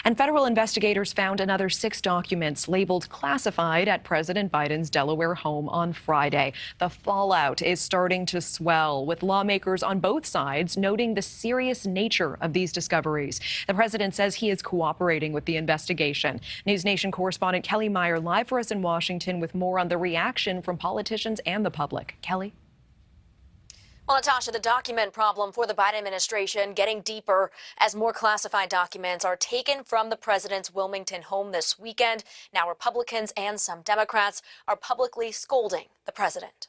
And federal investigators found another 6 documents labeled classified at President Biden's Delaware home on Friday. The fallout is starting to swell, with lawmakers on both sides noting the serious nature of these discoveries. The president says he is cooperating with the investigation. NewsNation correspondent Kellie Meyer live for us in Washington with more on the reaction from politicians and the public. Kellie? Well, Natasha, the document problem for the Biden administration getting deeper as more classified documents are taken from the president's Wilmington home this weekend. Now Republicans and some Democrats are publicly scolding the president.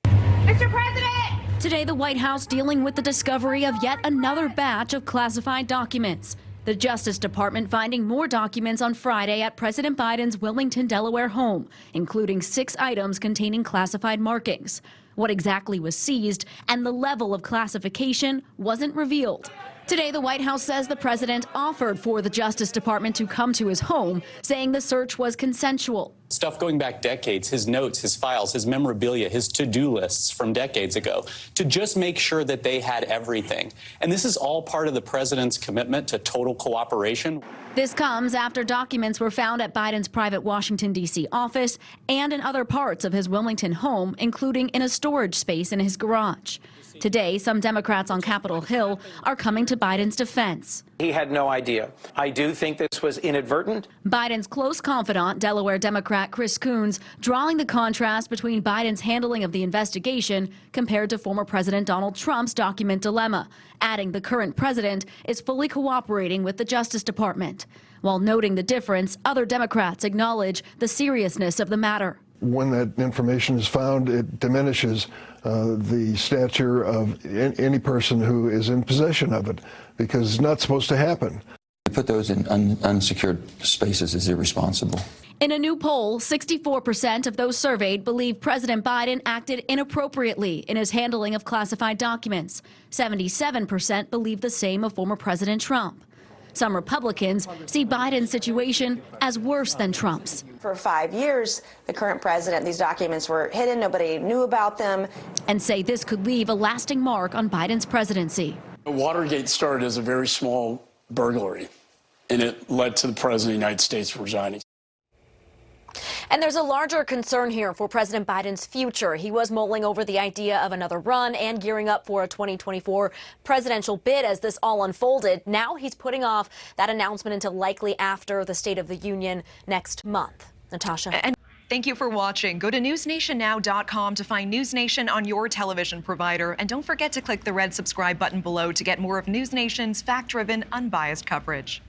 Mr. President! Today, the White House dealing with the discovery of yet another batch of classified documents. The Justice Department finding more documents on Friday at President Biden's Wilmington, Delaware home, including 6 items containing classified markings. What exactly was seized and the level of classification wasn't revealed. Today, the White House says the president offered for the Justice Department to come to his home, saying the search was consensual. Stuff going back decades, his notes, his files, his memorabilia, his to-do lists from decades ago, to just make sure that they had everything. And this is all part of the president's commitment to total cooperation. This comes after documents were found at Biden's private Washington, D.C. office and in other parts of his Wilmington home, including in a storage space in his garage. Today, some Democrats on Capitol Hill are coming to Biden's defense. He had no idea. I do think this was inadvertent. Biden's close confidant, Delaware Democrat Chris Coons, drawing the contrast between Biden's handling of the investigation compared to former President Donald Trump's document dilemma, adding the current president is fully cooperating with the Justice Department. While noting the difference, other Democrats acknowledge the seriousness of the matter. When that information is found, it diminishes the stature of any person who is in possession of it, because it's not supposed to happen. To put those in unsecured spaces is irresponsible. In a new poll, 64% of those surveyed believe President Biden acted inappropriately in his handling of classified documents. 77% believe the same of former President Trump. Some Republicans see Biden's situation as worse than Trump's. For 5 years, the current president, these documents were hidden. Nobody knew about them. And say this could leave a lasting mark on Biden's presidency. Watergate started as a very small burglary, and it led to the president of the United States resigning. And there's a larger concern here for President Biden's future. He was mulling over the idea of another run and gearing up for a 2024 presidential bid as this all unfolded. Now he's putting off that announcement until likely after the State of the Union next month. Natasha. And thank you for watching. Go to newsnationnow.com to find NewsNation on your television provider. And don't forget to click the red subscribe button below to get more of NewsNation's fact-driven, unbiased coverage.